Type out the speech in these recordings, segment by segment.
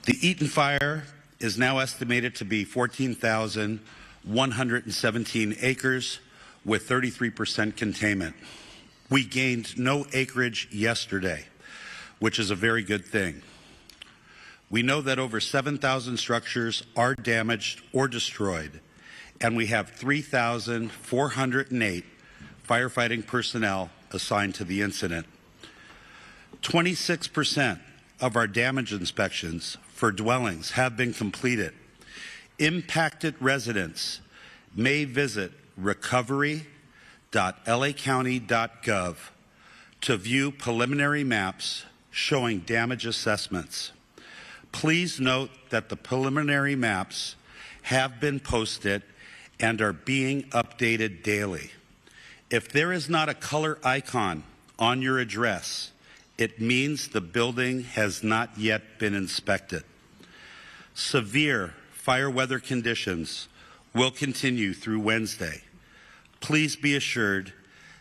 The Eaton fire is now estimated to be 14,117 acres with 33% containment. We gained no acreage yesterday, which is a very good thing. We know that over 7,000 structures are damaged or destroyed, and we have 3,408 firefighting personnel assigned to the incident. 26% of our damage inspections for dwellings have been completed. Impacted residents may visit recovery.lacounty.gov to view preliminary maps showing damage assessments. Please note that the preliminary maps have been posted and are being updated daily. If there is not a color icon on your address, it means the building has not yet been inspected. Severe fire weather conditions will continue through Wednesday. Please be assured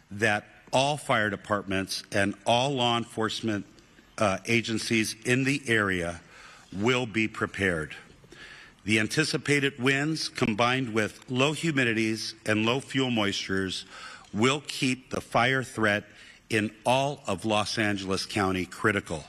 that all fire departments and all law enforcement agencies in the area will be prepared. The anticipated winds, combined with low humidities and low fuel moistures, will keep the fire threat in all of Los Angeles County critical.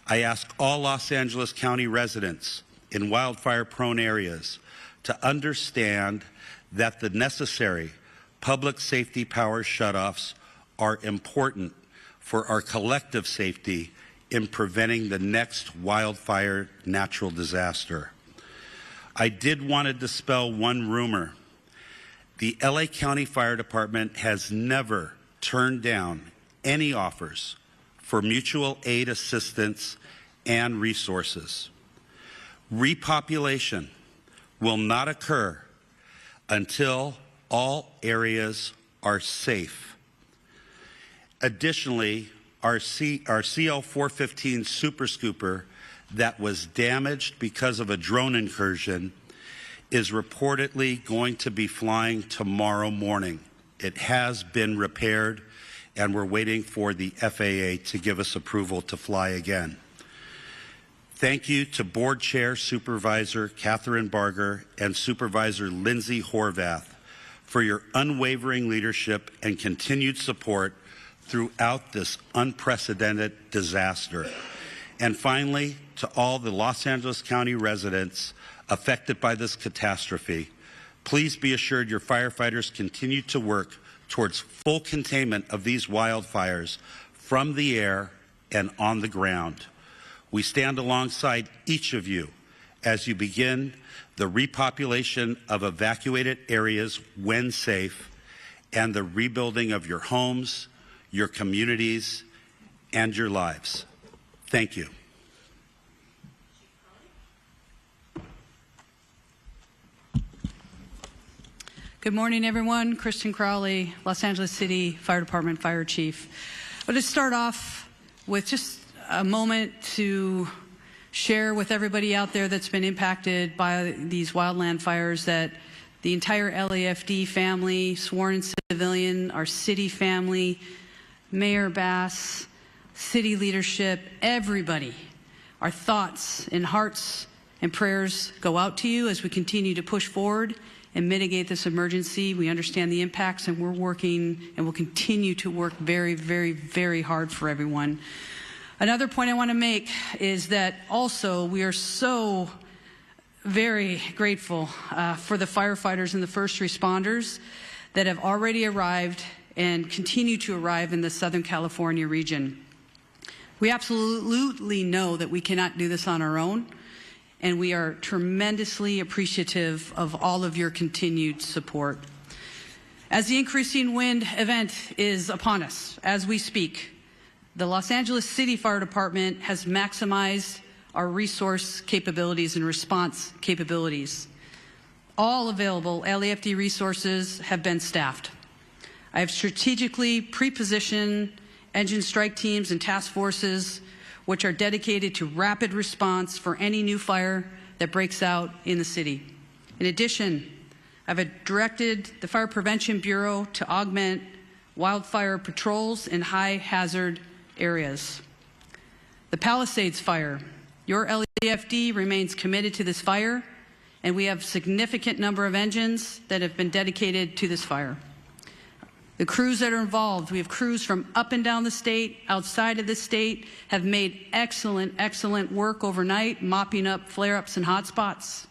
I ask all Los Angeles County residents in wildfire-prone areas to understand that the necessary public safety power shutoffs are important for our collective safety in preventing the next wildfire natural disaster. I did want to dispel one rumor. The LA County Fire Department has never turned down any offers for mutual aid assistance and resources. Repopulation will not occur until all areas are safe. Additionally, our CL-415 Super Scooper that was damaged because of a drone incursion is reportedly going to be flying tomorrow morning. It has been repaired, and we're waiting for the FAA to give us approval to fly again. Thank you to Board Chair Supervisor Catherine Barger and Supervisor Lindsay Horvath for your unwavering leadership and continued support throughout this unprecedented disaster. And finally, to all the Los Angeles County residents affected by this catastrophe, please be assured your firefighters continue to work towards full containment of these wildfires from the air and on the ground. We stand alongside each of you as you begin the repopulation of evacuated areas when safe and the rebuilding of your homes, your communities, and your lives. Thank you. Good morning, everyone. Kristen Crowley, Los Angeles City Fire Department Fire Chief. I'll just start off with just a moment to share with everybody out there that's been impacted by these wildland fires that the entire LAFD family, sworn civilian, our city family, Mayor Bass, city leadership, everybody, our thoughts and hearts and prayers go out to you as we continue to push forward and mitigate this emergency. We understand the impacts, and we're working and will continue to work very, very, very hard for everyone. Another point I want to make is that also we are so very grateful for the firefighters and the first responders that have already arrived and continue to arrive in the Southern California region. We absolutely know that we cannot do this on our own, and we are tremendously appreciative of all of your continued support. As the increasing wind event is upon us as we speak, the Los Angeles City Fire Department has maximized our resource capabilities and response capabilities. All available LAFD resources have been staffed. I have strategically pre-positioned engine strike teams and task forces which are dedicated to rapid response for any new fire that breaks out in the city. In addition, I've directed the Fire Prevention Bureau to augment wildfire patrols in high hazard areas. The Palisades fire, your LAFD remains committed to this fire, and we have a significant number of engines that have been dedicated to this fire. The crews that are involved, we have crews from up and down the state, outside of the state, have made excellent work overnight, mopping up flare-ups and hotspots.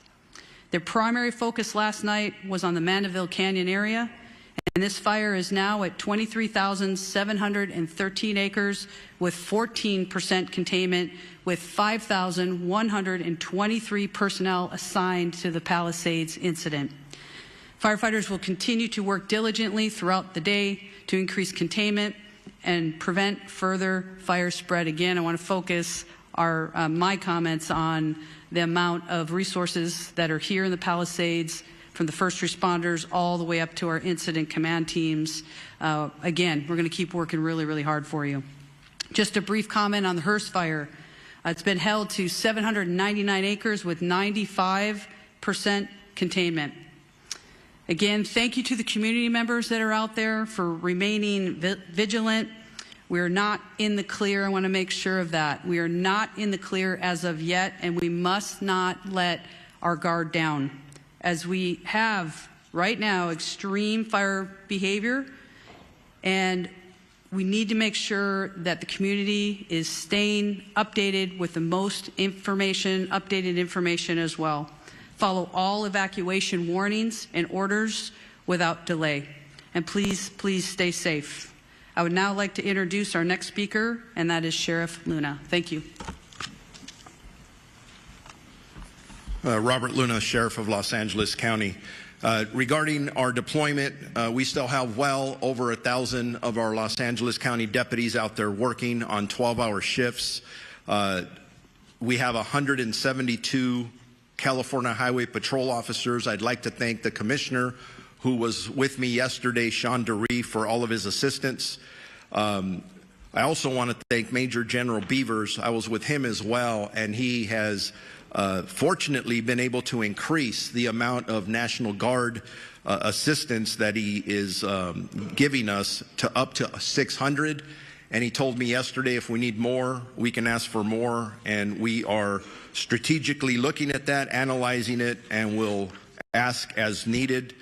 Their primary focus last night was on the Mandeville Canyon area, and this fire is now at 23,713 acres with 14% containment, with 5,123 personnel assigned to the Palisades incident. Firefighters will continue to work diligently throughout the day to increase containment and prevent further fire spread. Again, I want to focus my comments on the amount of resources that are here in the Palisades, from the first responders all the way up to our incident command teams. Again, we're going to keep working really hard for you. Just a brief comment on the Hearst fire. It's been held to 799 acres with 95% containment. Again, thank you to the community members that are out there for remaining vigilant. We're not in the clear. I want to make sure of that. We are not in the clear as of yet, and we must not let our guard down, as we have right now extreme fire behavior, and we need to make sure that the community is staying updated with the most information, updated information as well. Follow all evacuation warnings and orders without delay. And please stay safe. I would now like to introduce our next speaker, and that is Sheriff Luna. Thank you. Robert Luna, Sheriff of Los Angeles County. Regarding our deployment, we still have well over 1,000 of our Los Angeles County deputies out there working on 12-hour shifts. We have 172 California Highway Patrol officers. I'd like to thank the commissioner who was with me yesterday, Sean DeRee, for all of his assistance. I also want to thank Major General Beavers. I was with him as well, and he has fortunately been able to increase the amount of National Guard assistance that he is giving us to up to 600. And he told me yesterday, if we need more, we can ask for more. And we are strategically looking at that, analyzing it, and will ask as needed.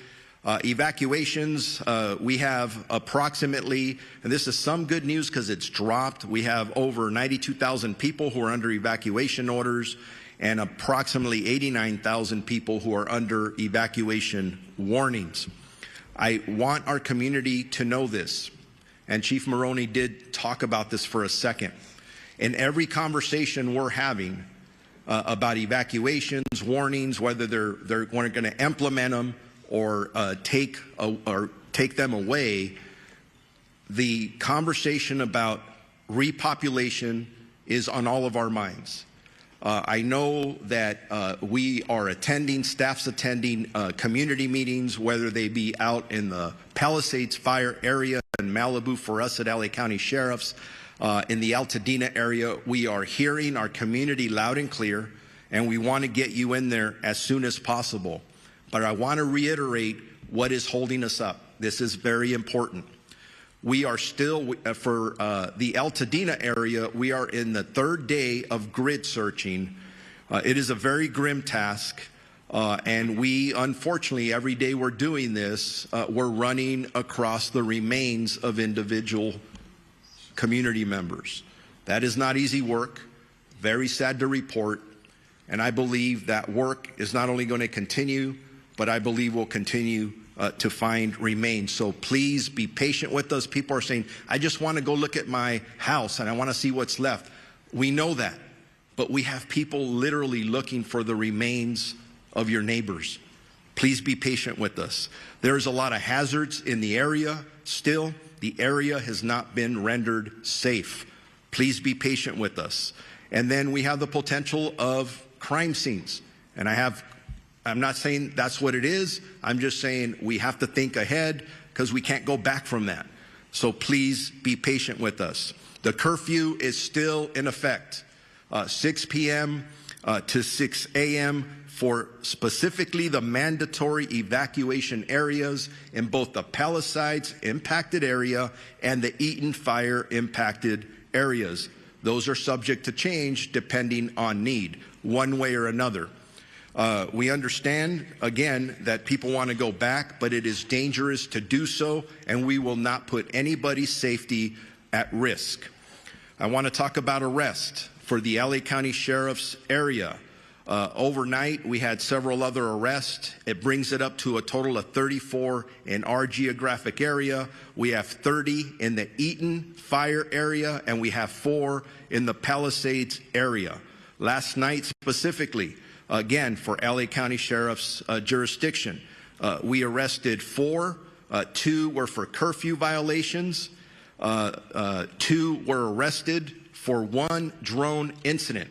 Evacuations, we have approximately, and this is some good news because it's dropped, we have over 92,000 people who are under evacuation orders and approximately 89,000 people who are under evacuation warnings. I want our community to know this, and Chief Maroney did talk about this for a second. In every conversation we're having about evacuations, warnings, whether they're going to implement them or take them away, the conversation about repopulation is on all of our minds. I know that we are attending, staff's attending community meetings, whether they be out in the Palisades fire area in Malibu for us at LA County Sheriffs, in the Altadena area. We are hearing our community loud and clear, and we want to get you in there as soon as possible. But I want to reiterate what is holding us up. This is very important. We are still, for the Altadena area, we are in the third day of grid searching. It is a very grim task, and we, unfortunately, every day we're doing this, we're running across the remains of individual community members. That is not easy work, very sad to report, and I believe that work is not only going to continue, but I believe will continue to find remains. So please be patient with us. People are saying, I just want to go look at my house and I want to see what's left. We know that, but we have people literally looking for the remains of your neighbors. Please be patient with us. There's a lot of hazards in the area still. The area has not been rendered safe. Please be patient with us. And then we have the potential of crime scenes. And I'm not saying that's what it is. I'm just saying we have to think ahead because we can't go back from that. So please be patient with us. The curfew is still in effect, 6 p.m. To 6 a.m. for specifically the mandatory evacuation areas in both the Palisades impacted area and the Eaton fire impacted areas. Those are subject to change depending on need, one way or another. We understand, again, that people want to go back, but it is dangerous to do so, and we will not put anybody's safety at risk. I want to talk about arrest for the LA County Sheriff's area. Overnight, we had several other arrests. It brings it up to a total of 34 in our geographic area. We have 30 in the Eaton fire area, and we have 4 in the Palisades area. Last night specifically, again, for LA County Sheriff's jurisdiction, we arrested 4. 2 were for curfew violations. 2 were arrested for 1 drone incident.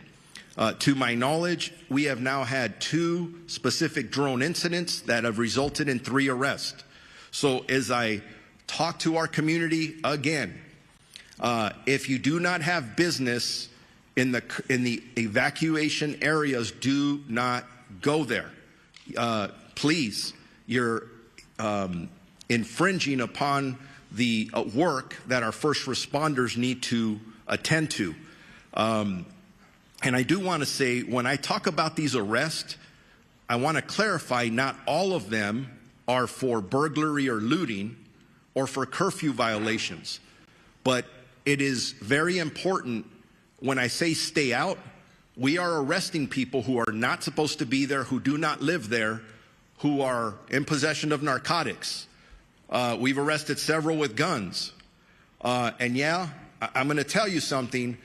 To my knowledge, we have now had 2 specific drone incidents that have resulted in 3 arrests. So as I talk to our community again, if you do not have business in the evacuation areas, do not go there. Please, you're infringing upon the work that our first responders need to attend to. And I do want to say, when I talk about these arrests, I want to clarify not all of them are for burglary or looting or for curfew violations. But it is very important when I say stay out, we are arresting people who are not supposed to be there, who do not live there, who are in possession of narcotics. We've arrested several with guns. And yeah, I'm going to tell you something.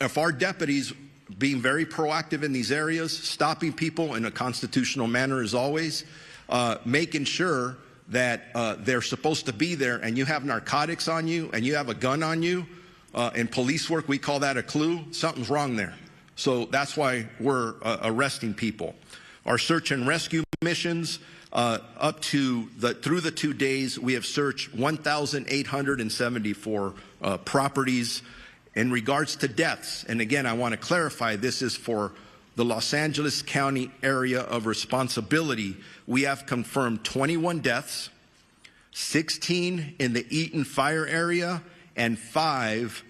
If our deputies being very proactive in these areas, stopping people in a constitutional manner as always, making sure that they're supposed to be there, and you have narcotics on you and you have a gun on you, in police work we call that a clue. Something's wrong there. So that's why we're arresting people. Our search and rescue missions, through the 2 days, we have searched 1,874 properties. In regards to deaths, and again, I want to clarify, this is for the Los Angeles County area of responsibility. We have confirmed 21 deaths, 16 in the Eaton fire area, and 5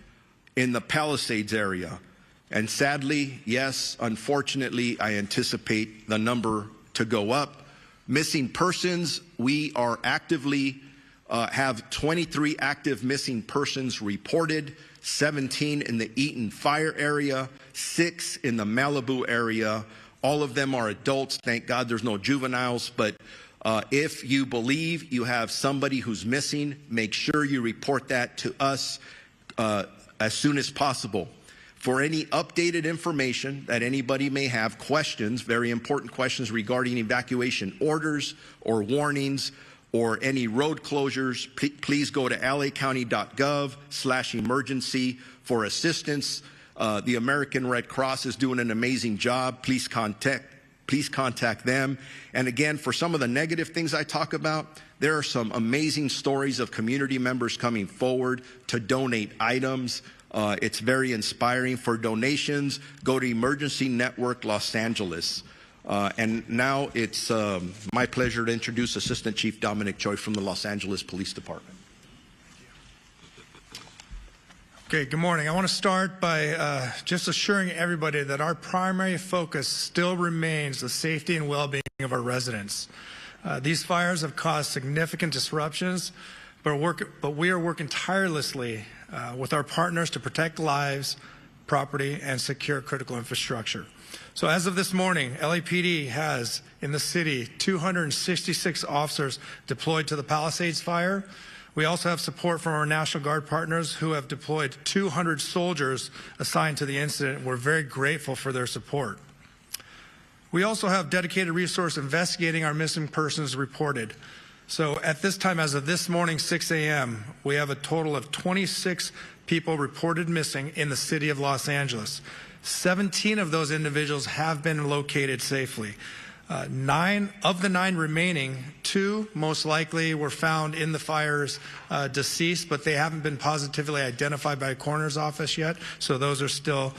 in the Palisades area. And sadly, yes, unfortunately, I anticipate the number to go up. Missing persons, we are actively have 23 active missing persons reported, 17 in the Eaton fire area, 6 in the Malibu area. All of them are adults. Thank God there's no juveniles. But if you believe you have somebody who's missing, make sure you report that to us as soon as possible. For any updated information that anybody may have, questions, very important questions regarding evacuation orders or warnings or any road closures, please go to lacounty.gov/emergency for assistance. The American Red Cross is doing an amazing job. Please contact them. And again, for some of the negative things I talk about, there are some amazing stories of community members coming forward to donate items. It's very inspiring. For donations, go to Emergency Network Los Angeles. And now it's my pleasure to introduce Assistant Chief Dominic Choi from the Los Angeles Police Department. Okay, good morning. I want to start by just assuring everybody that our primary focus still remains the safety and well-being of our residents. These fires have caused significant disruptions, but we are working tirelessly with our partners to protect lives, property, and secure critical infrastructure. So as of this morning, LAPD has in the city 266 officers deployed to the Palisades fire. We also have support from our National Guard partners who have deployed 200 soldiers assigned to the incident. We're very grateful for their support. We also have dedicated resource investigating our missing persons reported. So at this time, as of this morning, 6 a.m., we have a total of 26 people reported missing in the city of Los Angeles. 17 of those individuals have been located safely. 9 of the 9 remaining, 2 most likely were found in the fires deceased, but they haven't been positively identified by a coroner's office yet, so those are still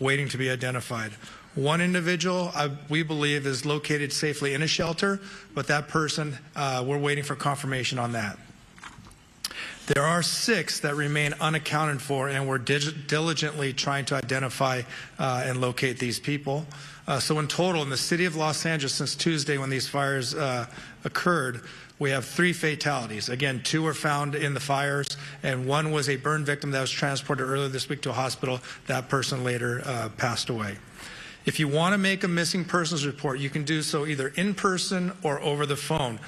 waiting to be identified. 1 individual, we believe, is located safely in a shelter, but that person, we're waiting for confirmation on that. There are 6 that remain unaccounted for, and we're diligently trying to identify and locate these people. So in total, in the city of Los Angeles, since Tuesday when these fires occurred, we have 3 fatalities. Again, 2 were found in the fires, and 1 was a burn victim that was transported earlier this week to a hospital. That person later passed away. If you want to make a missing persons report, you can do so either in person or over the phone.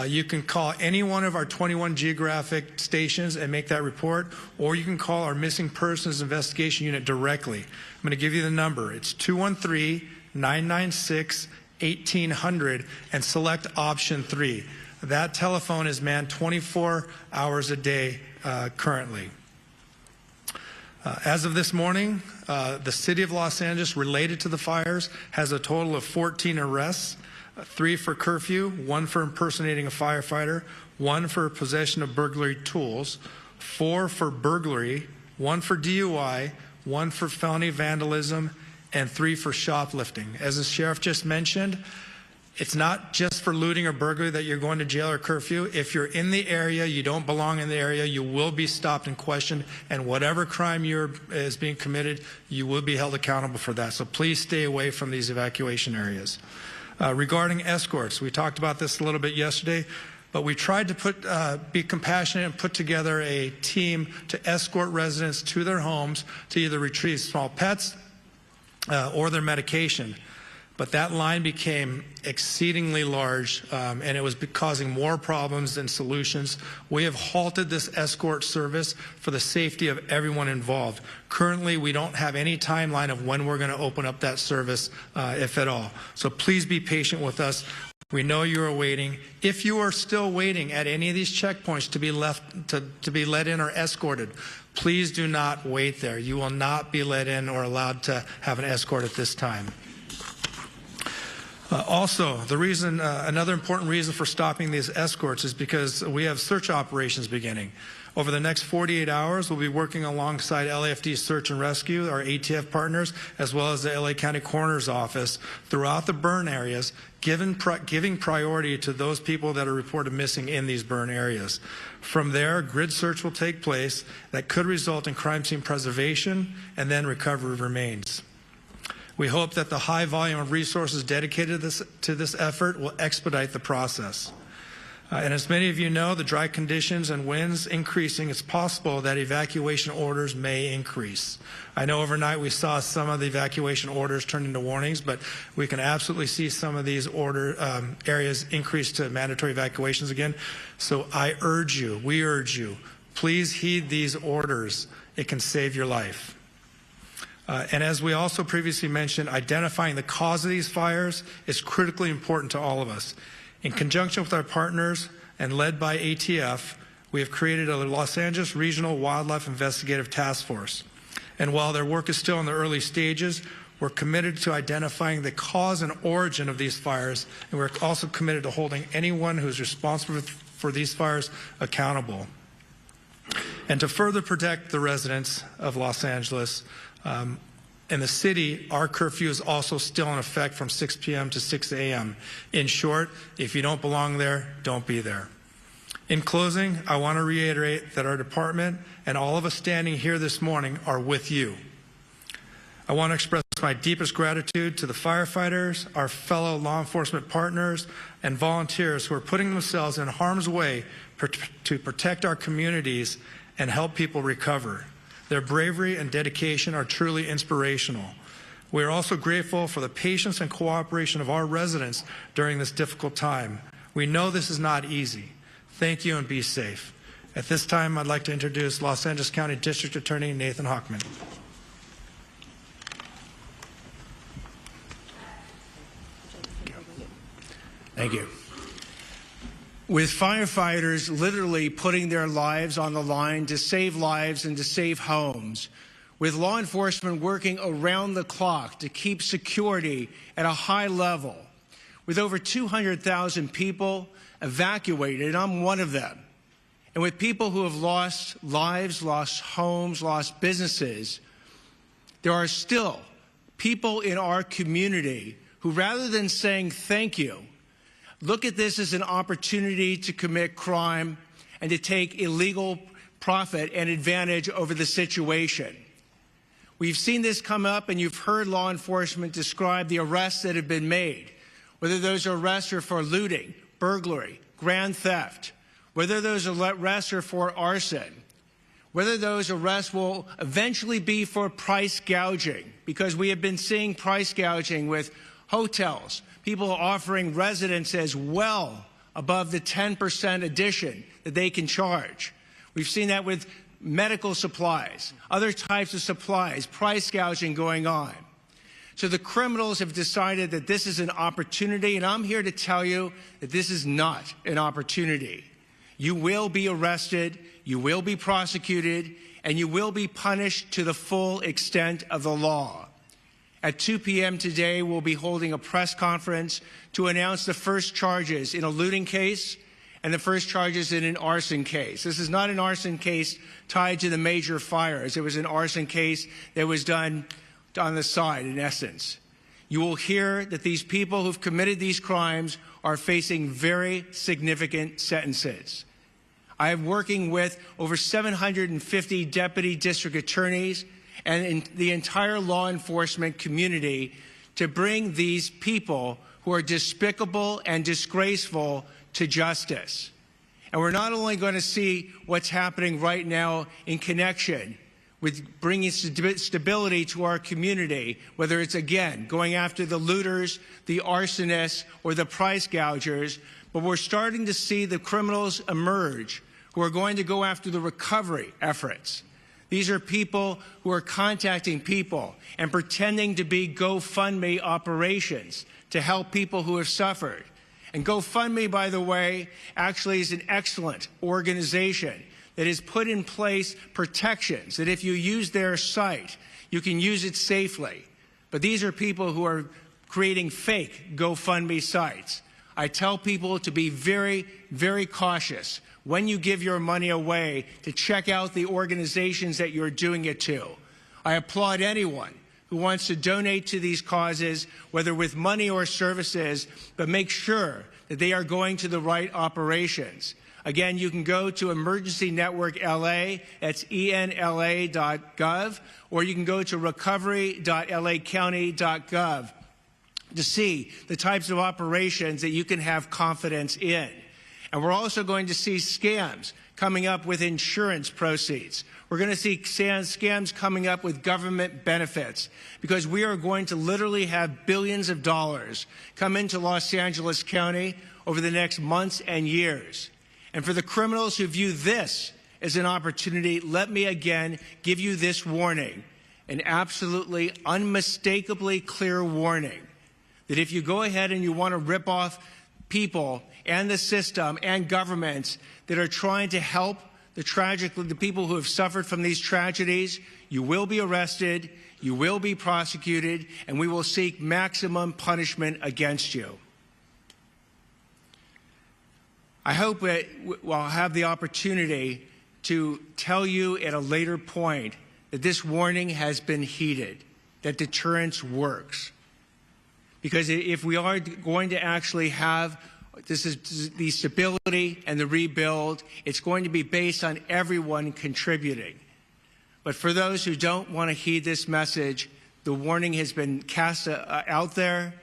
You can call any one of our 21 geographic stations and make that report, or you can call our missing persons investigation unit directly. I'm going to give you the number. It's 213-996-1800 and select option 3. That telephone is manned 24 hours a day currently. As of this morning, the city of Los Angeles, related to the fires, has a total of 14 arrests, 3 for curfew, 1 for impersonating a firefighter, 1 for possession of burglary tools, 4 for burglary, 1 for DUI, 1 for felony vandalism, and 3 for shoplifting. As the sheriff just mentioned, it's not just for looting or burglary that you're going to jail or curfew. If you're in the area, you don't belong in the area, you will be stopped and questioned, and whatever crime is being committed, you will be held accountable for that. So please stay away from these evacuation areas. Regarding escorts, we talked about this a little bit yesterday, but we tried to be compassionate and put together a team to escort residents to their homes to either retrieve small pets or their medication. But that line became exceedingly large, and it was causing more problems than solutions. We have halted this escort service for the safety of everyone involved. Currently, we don't have any timeline of when we're going to open up that service, if at all. So please be patient with us. We know you are waiting. If you are still waiting at any of these checkpoints to be let in or escorted, please do not wait there. You will not be let in or allowed to have an escort at this time. Also, another important reason for stopping these escorts is because we have search operations beginning. Over the next 48 hours, we'll be working alongside LAFD Search and Rescue, our ATF partners, as well as the LA County Coroner's Office throughout the burn areas, giving priority to those people that are reported missing in these burn areas. From there, grid search will take place that could result in crime scene preservation and then recovery of remains. We hope that the high volume of resources dedicated to this effort will expedite the process. And as many of you know, the dry conditions and winds increasing, it's possible that evacuation orders may increase. I know overnight we saw some of the evacuation orders turn into warnings, but we can absolutely see some of these areas increase to mandatory evacuations again. So we urge you, please heed these orders. It can save your life. And as we also previously mentioned, identifying the cause of these fires is critically important to all of us. In conjunction with our partners and led by ATF, we have created a Los Angeles Regional Wildlife Investigative Task Force. And while their work is still in the early stages, we're committed to identifying the cause and origin of these fires, and we're also committed to holding anyone who's responsible for these fires accountable. And to further protect the residents of Los Angeles, in the city, our curfew is also still in effect from 6 p.m. to 6 a.m. In short, if you don't belong there, don't be there. In closing, I want to reiterate that our department and all of us standing here this morning are with you. I want to express my deepest gratitude to the firefighters, our fellow law enforcement partners, and volunteers who are putting themselves in harm's way to protect our communities and help people recover. Their bravery and dedication are truly inspirational. We are also grateful for the patience and cooperation of our residents during this difficult time. We know this is not easy. Thank you and be safe. At this time, I'd like to introduce Los Angeles County District Attorney Nathan Hochman. Thank you. With firefighters literally putting their lives on the line to save lives and to save homes, with law enforcement working around the clock to keep security at a high level, with over 200,000 people evacuated, and I'm one of them, and with people who have lost lives, lost homes, lost businesses, there are still people in our community who, rather than saying thank you, look at this as an opportunity to commit crime and to take illegal profit and advantage over the situation. We've seen this come up, and you've heard law enforcement describe the arrests that have been made, whether those arrests are for looting, burglary, grand theft, whether those arrests are for arson, whether those arrests will eventually be for price gouging, because we have been seeing price gouging with hotels, people offering residences well above the 10% addition that they can charge. We've seen that with medical supplies, other types of supplies, price gouging going on. So the criminals have decided that this is an opportunity, and I'm here to tell you that this is not an opportunity. You will be arrested, you will be prosecuted, and you will be punished to the full extent of the law. At 2 p.m. today, we'll be holding a press conference to announce the first charges in a looting case and the first charges in an arson case. This is not an arson case tied to the major fires. It was an arson case that was done on the side, in essence. You will hear that these people who've committed these crimes are facing very significant sentences. I am working with over 750 deputy district attorneys and in the entire law enforcement community to bring these people who are despicable and disgraceful to justice. And we're not only going to see what's happening right now in connection with bringing stability to our community, whether it's, again, going after the looters, the arsonists, or the price gougers, but we're starting to see the criminals emerge who are going to go after the recovery efforts. These are people who are contacting people and pretending to be GoFundMe operations to help people who have suffered. And GoFundMe, by the way, actually is an excellent organization that has put in place protections that if you use their site, you can use it safely. But these are people who are creating fake GoFundMe sites. I tell people to be very, very cautious when you give your money away to check out the organizations that you're doing it to. I applaud anyone who wants to donate to these causes, whether with money or services, but make sure that they are going to the right operations. Again, you can go to Emergency Network LA, that's enla.gov, or you can go to recovery.lacounty.gov to see the types of operations that you can have confidence in. And we're also going to see scams coming up with insurance proceeds. We're going to see scams coming up with government benefits, because we are going to literally have billions of dollars come into Los Angeles County over the next months and years. And for the criminals who view this as an opportunity, let me again give you this warning, an absolutely unmistakably clear warning, that if you go ahead and you want to rip off people and the system and governments that are trying to help the people who have suffered from these tragedies, you will be arrested, you will be prosecuted, and we will seek maximum punishment against you. I hope that I'll have the opportunity to tell you at a later point that this warning has been heeded, that deterrence works. Because if we are going to actually have the stability and the rebuild, it's going to be based on everyone contributing. But for those who don't want to heed this message, the warning has been cast out there,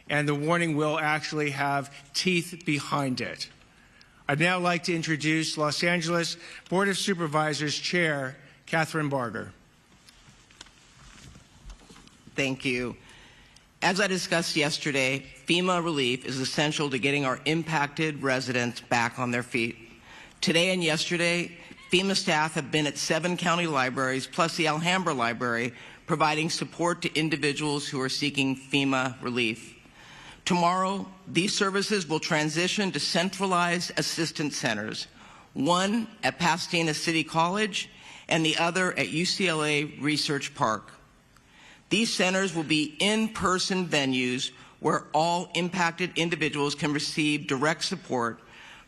and the warning will actually have teeth behind it. I'd now like to introduce Los Angeles Board of Supervisors Chair Catherine Barger. Thank you. As I discussed yesterday, FEMA relief is essential to getting our impacted residents back on their feet. Today and yesterday, FEMA staff have been at 7 county libraries, plus the Alhambra Library, providing support to individuals who are seeking FEMA relief. Tomorrow, these services will transition to centralized assistance centers, one at Pasadena City College and the other at UCLA Research Park. These centers will be in-person venues where all impacted individuals can receive direct support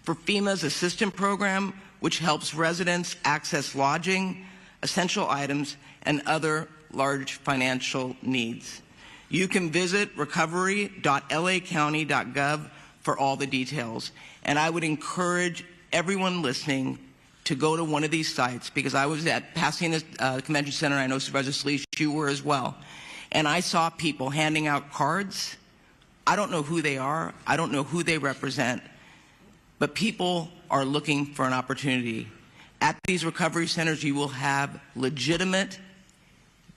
for FEMA's assistance program, which helps residents access lodging, essential items, and other large financial needs. You can visit recovery.lacounty.gov for all the details. And I would encourage everyone listening to go to one of these sites, because I was at Pasadena Convention Center, and I know Supervisor Salish, you were as well, and I saw people handing out cards. I don't know who they are. I don't know who they represent, but people are looking for an opportunity. At these recovery centers, you will have legitimate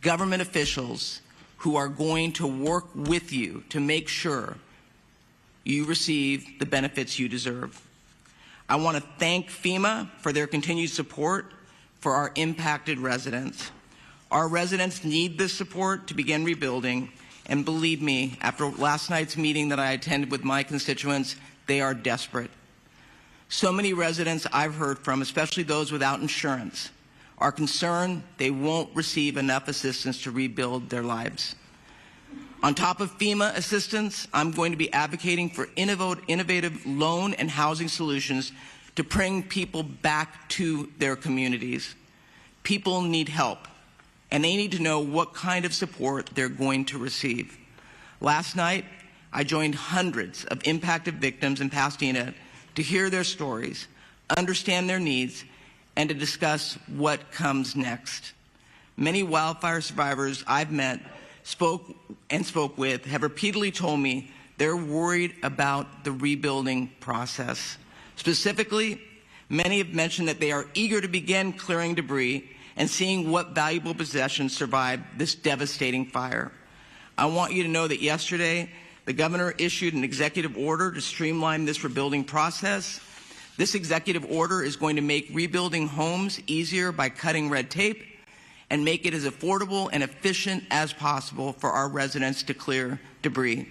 government officials who are going to work with you to make sure you receive the benefits you deserve. I want to thank FEMA for their continued support for our impacted residents. Our residents need this support to begin rebuilding, and believe me, after last night's meeting that I attended with my constituents, they are desperate. So many residents I've heard from, especially those without insurance, are concerned they won't receive enough assistance to rebuild their lives. On top of FEMA assistance, I'm going to be advocating for innovative loan and housing solutions to bring people back to their communities. People need help, and they need to know what kind of support they're going to receive. Last night, I joined hundreds of impacted victims in Pasadena to hear their stories, understand their needs, and to discuss what comes next. Many wildfire survivors I've met, spoke with, have repeatedly told me they're worried about the rebuilding process. Specifically, many have mentioned that they are eager to begin clearing debris and seeing what valuable possessions survived this devastating fire. I want you to know that yesterday, the governor issued an executive order to streamline this rebuilding process. This executive order is going to make rebuilding homes easier by cutting red tape and make it as affordable and efficient as possible for our residents to clear debris.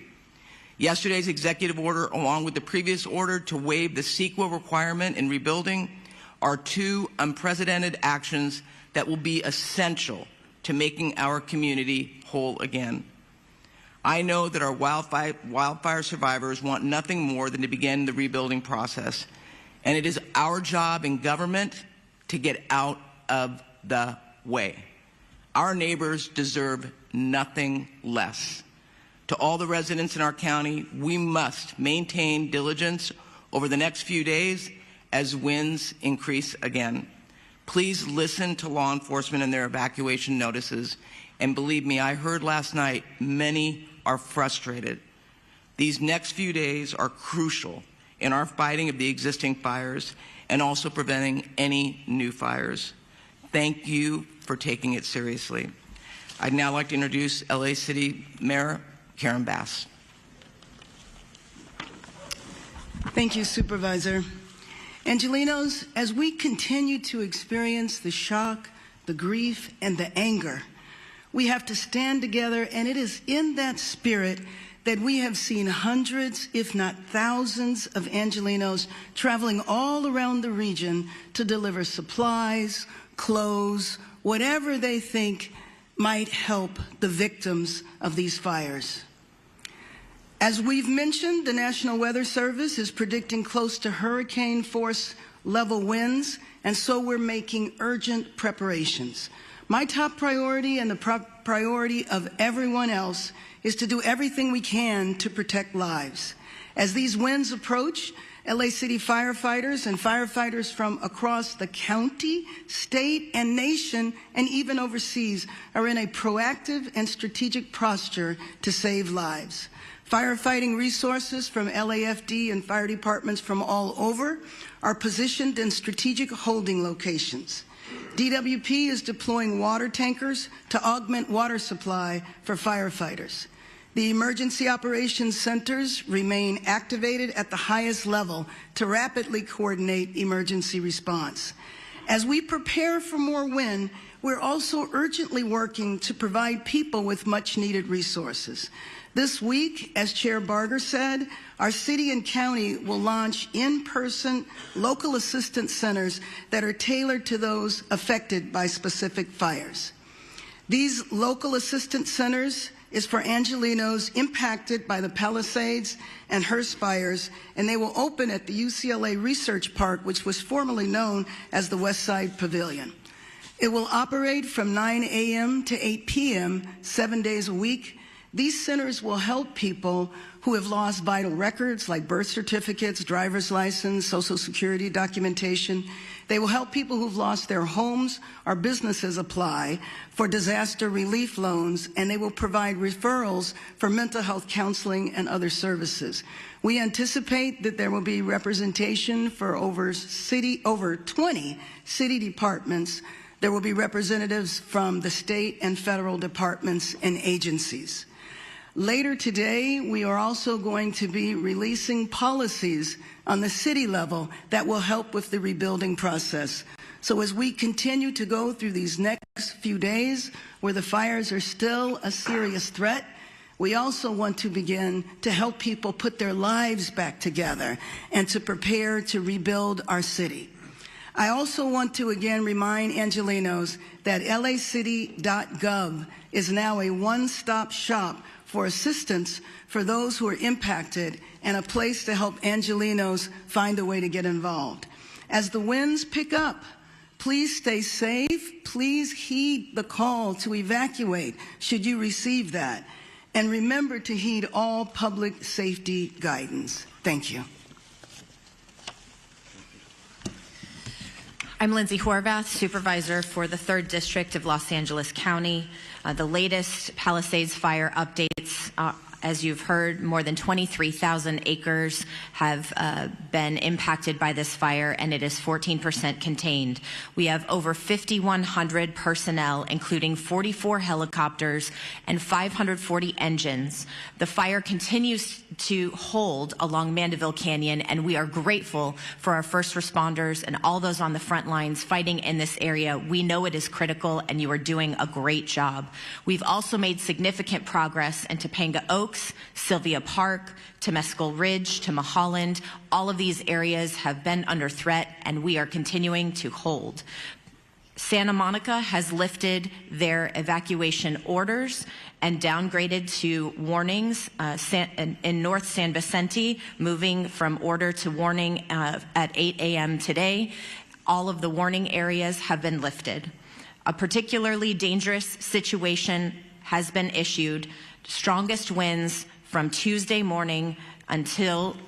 Yesterday's executive order, along with the previous order to waive the CEQA requirement in rebuilding, are two unprecedented actions that will be essential to making our community whole again. I know that our wildfire survivors want nothing more than to begin the rebuilding process, and it is our job in government to get out of the way. Our neighbors deserve nothing less. To all the residents in our county, we must maintain diligence over the next few days as winds increase again. Please listen to law enforcement and their evacuation notices. And believe me, I heard last night, many are frustrated. These next few days are crucial in our fighting of the existing fires and also preventing any new fires. Thank you for taking it seriously. I'd now like to introduce LA City Mayor Karen Bass. Thank you, Supervisor. Angelenos, as we continue to experience the shock, the grief, and the anger, we have to stand together, and it is in that spirit that we have seen hundreds, if not thousands, of Angelenos traveling all around the region to deliver supplies, clothes, whatever they think might help the victims of these fires. As we've mentioned, the National Weather Service is predicting close to hurricane force level winds, and so we're making urgent preparations. My top priority and the priority of everyone else is to do everything we can to protect lives. As these winds approach, LA City firefighters and firefighters from across the county, state, and nation, and even overseas, are in a proactive and strategic posture to save lives. Firefighting resources from LAFD and fire departments from all over are positioned in strategic holding locations. DWP is deploying water tankers to augment water supply for firefighters. The emergency operations centers remain activated at the highest level to rapidly coordinate emergency response. As we prepare for more wind, we're also urgently working to provide people with much-needed resources. This week, as Chair Barger said, our city and county will launch in-person local assistance centers that are tailored to those affected by specific fires. These local assistance centers is for Angelenos impacted by the Palisades and Hearst fires, and they will open at the UCLA Research Park, which was formerly known as the West Side Pavilion. It will operate from 9 a.m. to 8 p.m. 7 days a week, These centers will help people who have lost vital records like birth certificates, driver's license, Social Security documentation. They will help people who've lost their homes or businesses apply for disaster relief loans, and they will provide referrals for mental health counseling and other services. We anticipate that there will be representation for over 20 city departments. There will be representatives from the state and federal departments and agencies. Later today, we are also going to be releasing policies on the city level that will help with the rebuilding process. So as we continue to go through these next few days where the fires are still a serious threat, we also want to begin to help people put their lives back together and to prepare to rebuild our city. I also want to again remind Angelenos that lacity.gov is now a one-stop shop for assistance for those who are impacted and a place to help Angelenos find a way to get involved. As the winds pick up, please stay safe. Please heed the call to evacuate should you receive that. And remember to heed all public safety guidance. Thank you. I'm Lindsay Horvath, Supervisor for the 3rd District of Los Angeles County. The latest Palisades fire updates, as you've heard, more than 23,000 acres have been impacted by this fire, and it is 14% contained. We have over 5,100 personnel, including 44 helicopters and 540 engines. The fire continues to hold along Mandeville Canyon, and we are grateful for our first responders and all those on the front lines fighting in this area. We know it is critical, and you are doing a great job. We've also made significant progress in Topanga Oaks, Sylvia Park, Temescal Ridge, to Mulholland. All of these areas have been under threat, and we are continuing to hold. Santa Monica has lifted their evacuation orders and downgraded to warnings in North San Vicente, moving from order to warning at 8 a.m. today. All of the warning areas have been lifted. A particularly dangerous situation has been issued. Strongest winds from Tuesday morning until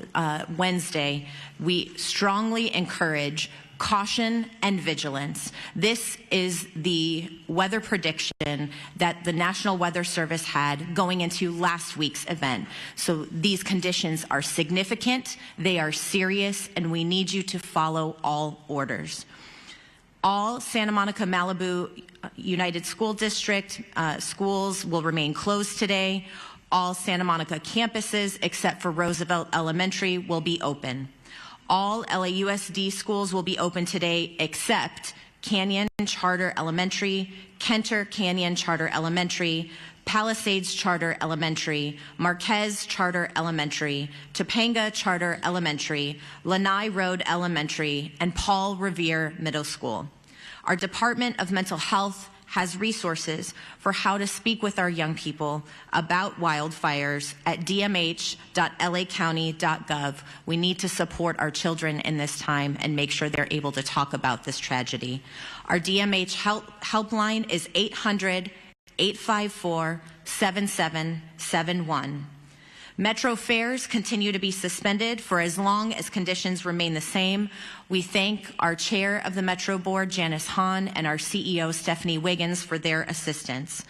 Wednesday. We strongly encourage caution and vigilance. This is the weather prediction that the National Weather Service had going into last week's event. So these conditions are significant, they are serious, and we need you to follow all orders. All Santa Monica Malibu United School District schools will remain closed today. All Santa Monica campuses, except for Roosevelt Elementary, will be open. All LAUSD schools will be open today, except Canyon Charter Elementary, Kenter Canyon Charter Elementary, Palisades Charter Elementary, Marquez Charter Elementary, Topanga Charter Elementary, Lanai Road Elementary, and Paul Revere Middle School. Our Department of Mental Health has resources for how to speak with our young people about wildfires at dmh.lacounty.gov. We need to support our children in this time and make sure they're able to talk about this tragedy. Our DMH helpline is 800-854-7771. Metro fares continue to be suspended for as long as conditions remain the same. We thank our chair of the Metro Board, Janice Hahn, and our CEO, Stephanie Wiggins, for their assistance.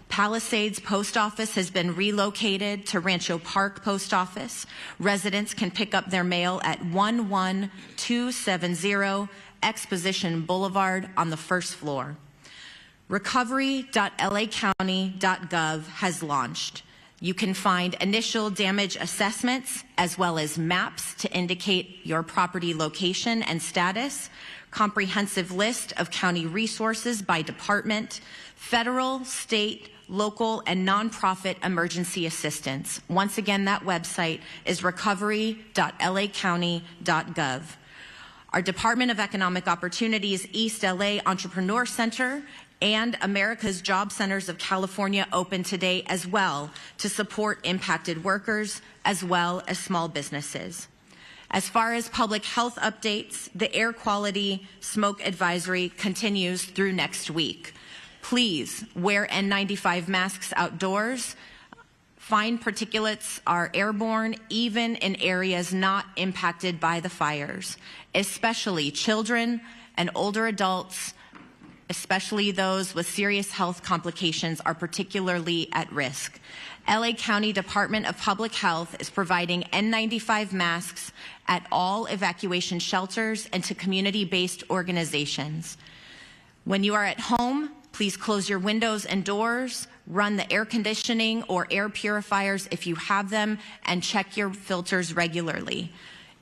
Palisades Post Office has been relocated to Rancho Park Post Office. Residents can pick up their mail at 11270 Exposition Boulevard on the first floor. Recovery.lacounty.gov has launched. You can find initial damage assessments as well as maps to indicate your property location and status, comprehensive list of county resources by department, federal, state, local, and nonprofit emergency assistance. Once again, that website is recovery.lacounty.gov. Our Department of Economic Opportunities East LA Entrepreneur Center and America's Job Centers of California open today as well to support impacted workers as well as small businesses. As far as public health updates, the air quality smoke advisory continues through next week. Please wear N95 masks outdoors. Fine particulates are airborne even in areas not impacted by the fires, especially children and older adults, especially those with serious health complications, are particularly at risk. LA County Department of Public Health is providing N95 masks at all evacuation shelters and to community-based organizations. When you are at home, please close your windows and doors, run the air conditioning or air purifiers if you have them, and check your filters regularly.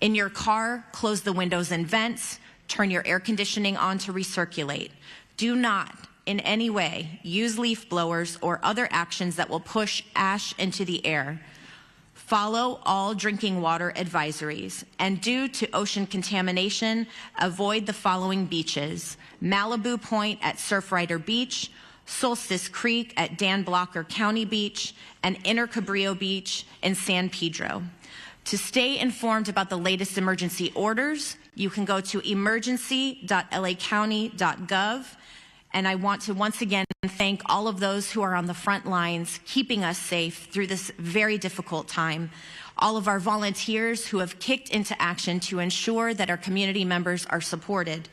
In your car, close the windows and vents, turn your air conditioning on to recirculate. Do not in any way use leaf blowers or other actions that will push ash into the air. Follow all drinking water advisories. And due to ocean contamination, avoid the following beaches: Malibu Point at Surfrider Beach, Solstice Creek at Dan Blocker County Beach, and Inner Cabrillo Beach in San Pedro. To stay informed about the latest emergency orders, you can go to emergency.lacounty.gov. And I want to once again thank all of those who are on the front lines, keeping us safe through this very difficult time. All of our volunteers who have kicked into action to ensure that our community members are supported.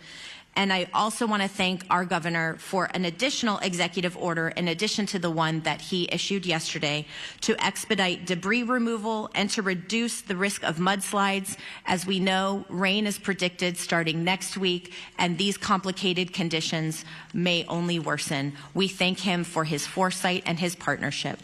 And I also want to thank our governor for an additional executive order, in addition to the one that he issued yesterday, to expedite debris removal and to reduce the risk of mudslides. As we know, rain is predicted starting next week, and these complicated conditions may only worsen. We thank him for his foresight and his partnership.